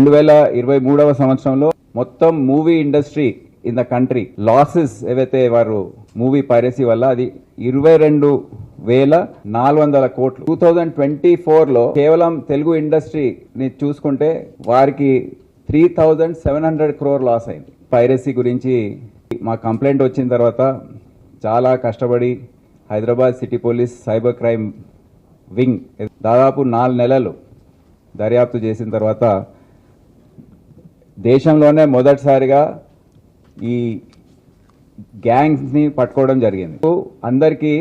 2023వ సంవత్సరంలో మొత్తం movie industry in the country losses ఏవైతే వారు మూవీ పైరసీ వల్ల అది 22,400 కోట్లు. 2024లో కేవలం తెలుగు ఇండస్ట్రీని చూసుకుంటే వారికి 3,700 crore లాస్ అయింది. పైరసీ గురించి మా కంప్లైంట్ వచ్చిన తర్వాత చాలా కష్టపడి Hyderabad city police cyber crime wing దాదాపు 4 నెలలు దర్యాప్తు చేసిన తర్వాత దేశంలోనే మొదటిసారిగా ఈ గ్యాంగ్స్ని పట్టుకోవడం జరిగింది. అందరికీ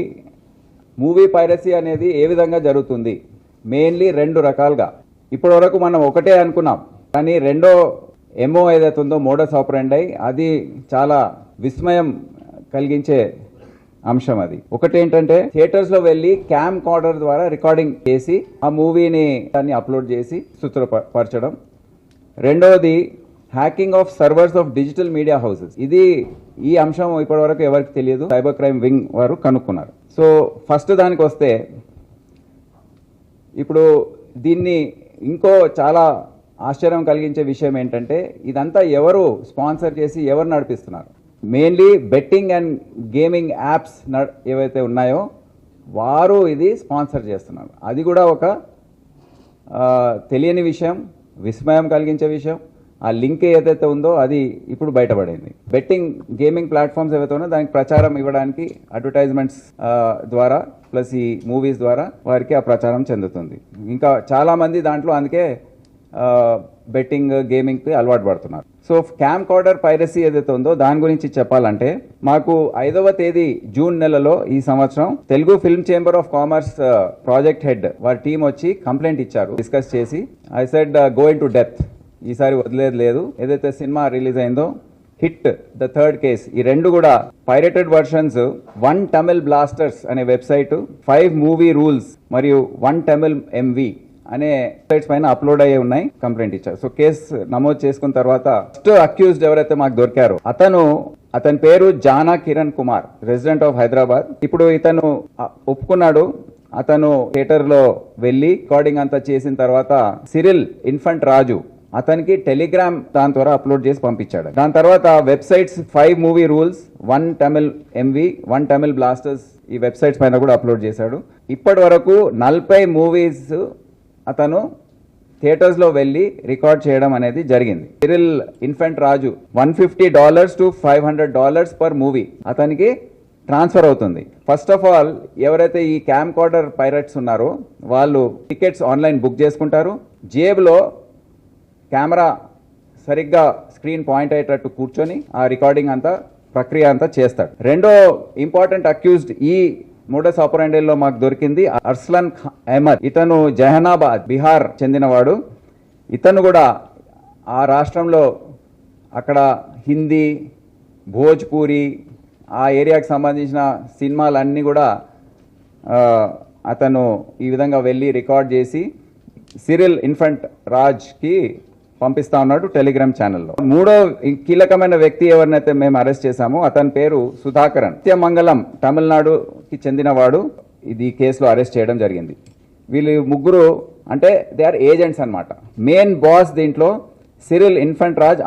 మూవీ పైరసీ అనేది ఏ విధంగా జరుగుతుంది, మెయిన్లీ 2 రకాలుగా. ఇప్పటి వరకు మనం ఒకటే అనుకున్నాం, కానీ రెండో ఎంఓ ఏదైతే ఉందో మోడస్ ఆపరెండి, అది చాలా విస్మయం కలిగించే అంశం. అది ఒకటి ఏంటంటే థియేటర్స్ లో వెళ్లి క్యామ్ కార్డర్ ద్వారా రికార్డింగ్ చేసి ఆ మూవీని దాన్ని అప్లోడ్ చేసి సూత్రపరచడం. రెండవది hacking of servers of digital media houses. ఈ అంశం ఇప్పటి వరకు ఎవరికి తెలియదు, సైబర్ క్రైమ్ వింగ్ వారు కనుక్కున్నారు. సో ఫస్ట్ దానికి వస్తే, ఇప్పుడు దీన్ని ఇంకో చాలా ఆశ్చర్యం కలిగించే విషయం ఏంటంటే ఇదంతా ఎవరు స్పాన్సర్ చేసి ఎవరు నడిపిస్తున్నారు. Mainly betting and gaming apps ఏవైతే ఉన్నాయో వారు ఇది స్పాన్సర్ చేస్తున్నారు. అది కూడా ఒక తెలియని విషయం, విస్మయం కలిగించే విషయం. ఆ లింక్ ఏదైతే ఉందో అది ఇప్పుడు బయటపడింది. బెట్టింగ్ గేమింగ్ ప్లాట్ఫామ్స్ ఏవైతే ఉన్నాయో దానికి ప్రచారం ఇవ్వడానికి అడ్వర్టైజ్మెంట్స్ ద్వారా ప్లస్ ఈ మూవీస్ ద్వారా వారికి ఆ ప్రచారం చెందుతుంది. ఇంకా చాలా మంది దాంట్లో అందుకే బెట్టింగ్ గేమింగ్కి అలవాటు పడుతున్నారు. సో క్యామ్ కార్డర్ పైరసీ ఏదైతే ఉందో దాని గురించి చెప్పాలంటే, మాకు 5వ తేదీ జూన్ నెలలో ఈ సంవత్సరం Telugu film chamber of commerce project head వారి టీం వచ్చి కంప్లైంట్ ఇచ్చారు. డిస్కస్ చేసి I said go in to depth, ఈసారి వదిలేదు లేదు. ఏదైతే సినిమా రిలీజ్ అయిందో హిట్, ద థర్డ్ కేస్, ఈ 2 కూడా పైరేటెడ్ వర్షన్స్ 1 తమిళ్ బ్లాస్టర్స్ అనే వెబ్సైట్, 5 మూవీ రూల్స్ మరియు 1 తమిళ్ ఎంవి అనే వెబ్సైట్స్ పైన అప్లోడ్ అయ్యే ఉన్నాయి. కంప్లైంట్ ఇచ్చారు. సో కేసు నమోదు చేసుకున్న తర్వాత ఫస్ట్ అక్యూజ్డ్ ఎవరైతే మాకు దొరికారో అతని పేరు జానా కిరణ్ కుమార్, రెసిడెంట్ ఆఫ్ హైదరాబాద్. ఇప్పుడు ఇతను ఒప్పుకున్నాడు. అతను థియేటర్ లో వెళ్లి రికార్డింగ్ అంతా చేసిన తర్వాత సిరిల్ ఇన్ఫంట్ రాజు అతనికి టెలిగ్రామ్ దాని ద్వారా అప్లోడ్ చేసి పంపించాడు. దాని తర్వాత websites 5 movie rules, 1 Tamil MV, 1 Tamil blasters ఈ వెబ్సైట్స్ పైన కూడా అప్లోడ్ చేశాడు. ఇప్పటి వరకు 40 మూవీస్ అతను థియేటర్స్ లో వెళ్లి రికార్డ్ చేయడం అనేది జరిగింది. Cyril infant Raju $150 to $500 per movie అతనికి ట్రాన్స్ఫర్ అవుతుంది. ఫస్ట్ ఆఫ్ ఆల్ ఎవరైతే ఈ క్యామ్ కార్డర్ పైరట్స్ ఉన్నారో వాళ్ళు టికెట్స్ ఆన్లైన్ బుక్ చేసుకుంటారు. జేబులో కెమెరా సరిగ్గా స్క్రీన్ పాయింట్ అయ్యేటట్టు కూర్చొని ఆ రికార్డింగ్ అంతా ప్రక్రియ అంతా చేస్తాడు. రెండో ఇంపార్టెంట్ అక్యూజ్డ్ ఈ మోడస్ ఆపరెండిలో మాకు దొరికింది అర్స్లాన్ అహ్మద్. ఇతను జహనాబాద్ బిహార్ చెందినవాడు. ఇతను కూడా ఆ రాష్ట్రంలో అక్కడ హిందీ, భోజ్పూరి ఆ ఏరియాకి సంబంధించిన సినిమాలన్నీ కూడా అతను ఈ విధంగా వెళ్ళి రికార్డ్ చేసి సిరిల్ ఇన్ఫంట్ రాజ్కి పంపిస్తా ఉన్నాడు టెలిగ్రామ్ ఛానల్లో. మూడో కీలకమైన వ్యక్తి ఎవరినైతే మేము అరెస్ట్ చేశామో అతని పేరు సుధాకరన్, సత్యమంగళం, తమిళనాడుకి చెందినవాడు. ఇది కేసులో అరెస్ట్ చేయడం జరిగింది. వీళ్ళు ముగ్గురు అంటే దే ఆర్ ఏజెంట్స్ అన్నమాట. మెయిన్ బాస్ దీంట్లో Cyril Infant Raj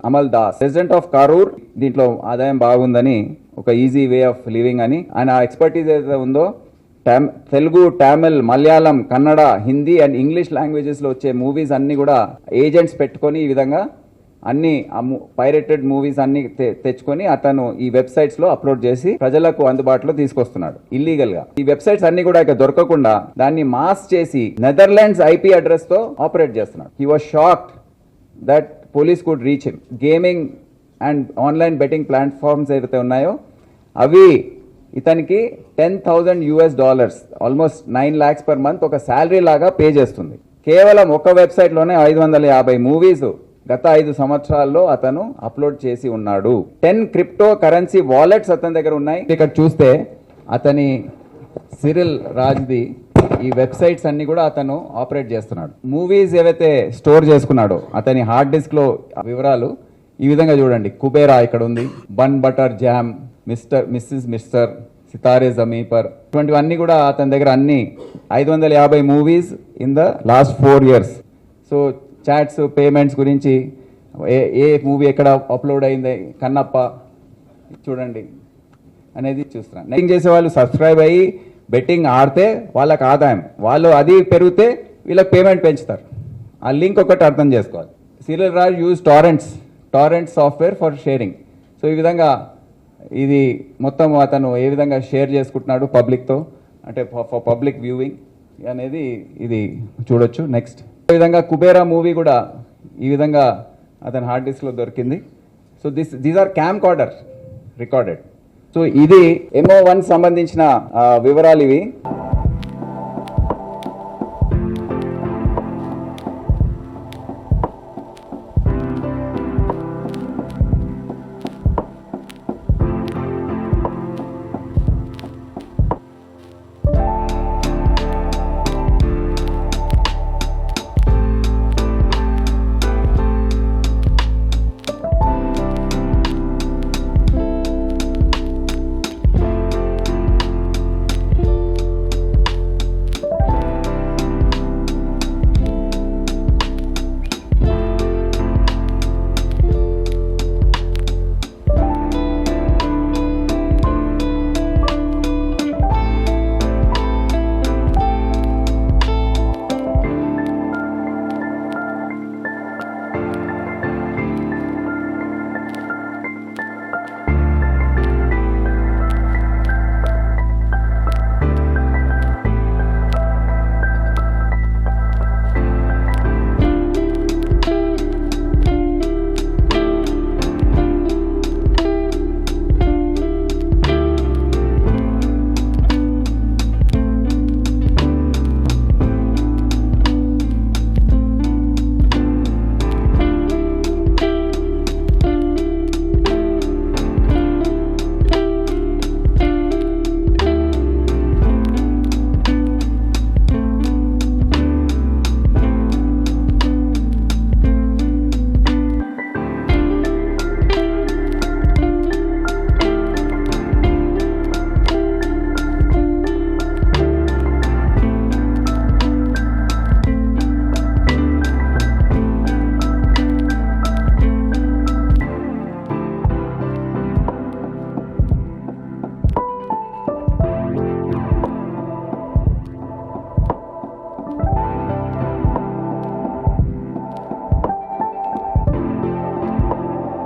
Amal Das, resident of Karur. దీంట్లో ఆదాయం బాగుందని, ఒక ఈజీ వే ఆఫ్ లివింగ్ అని ఆయన ఎక్స్పర్టీజ్ ఏదైతే ఉందో Telugu, Tamil, Malayalam, Kannada, Hindi and English languages లో వచ్చే మూవీస్ అన్ని కూడా ఏజెంట్స్ పెట్టుకొని ఈ విధంగా అన్ని పైరేటెడ్ మూవీస్ అన్ని తెచ్చుకొని అతను ఈ వెబ్సైట్స్ లో అప్లోడ్ చేసి ప్రజలకు అందుబాటులో తీసుకొస్తున్నాడు ఇల్లీగల్ గా. ఈ వెబ్సైట్స్ అన్ని కూడా ఇక దొరకకుండా దాన్ని మాస్ చేసి నెదర్లాండ్స్ ఐపీ అడ్రస్ తో ఆపరేట్ చేస్తున్నాడు. He was shocked that police could reach him. Gaming and online betting platforms ఏవైతే ఉన్నాయో అవి ఇతనికి $10,000 ఆల్మోస్ట్ 9 lakhs పర్ మంత్ ఒక శాలరీ లాగా పే చేస్తుంది. కేవలం ఒక వెబ్సైట్ లోనే 550 మూవీస్ గత 5 సంవత్సరాల్లో అతను అప్లోడ్ చేసి ఉన్నాడు. 10 క్రిప్టో కరెన్సీ వాలెట్స్ అతని దగ్గర ఉన్నాయి. ఇక్కడ చూస్తే అతని సిరిల్ రాజ్ది ఈ వెబ్సైట్స్ అన్ని కూడా అతను ఆపరేట్ చేస్తున్నాడు. మూవీస్ ఏవైతే స్టోర్ చేసుకున్నాడో అతని హార్డ్ డిస్క్ లో వివరాలు ఈ విధంగా చూడండి. కుబేరా ఇక్కడ ఉంది, bun butter jam, mister Sitaare Zameen Par, ఇటువంటివన్నీ కూడా అతని దగ్గర అన్ని 550 movies in the last 4 years. So chats payments గురించి ఏ మూవీ ఎక్కడ అప్లోడ్ అయింది కన్నప్ప చూడండి అనేది చూస్తున్నాను. బెట్టింగ్ చేసే వాళ్ళు సబ్స్క్రైబ్ అయ్యి బెట్టింగ్ ఆడితే వాళ్ళకి ఆదాయం, వాళ్ళు అది పెరిగితే వీళ్ళకి పేమెంట్ పెంచుతారు. ఆ లింక్ ఒకటి అర్థం చేసుకోవాలి. Serial Raj use torrent software for sharing. So ఈ విధంగా ఇది మొత్తం అతను ఏ విధంగా షేర్ చేసుకుంటున్నాడు పబ్లిక్తో, అంటే ఫర్ పబ్లిక్ వ్యూవింగ్ అనేది ఇది చూడొచ్చు. నెక్స్ట్ ఈ విధంగా కుబేరా మూవీ కూడా ఈ విధంగా అతని హార్డ్ డిస్క్లో దొరికింది. So these are camcorder recorded. So ఇది MO1 సంబంధించిన వివరాలు ఇవి.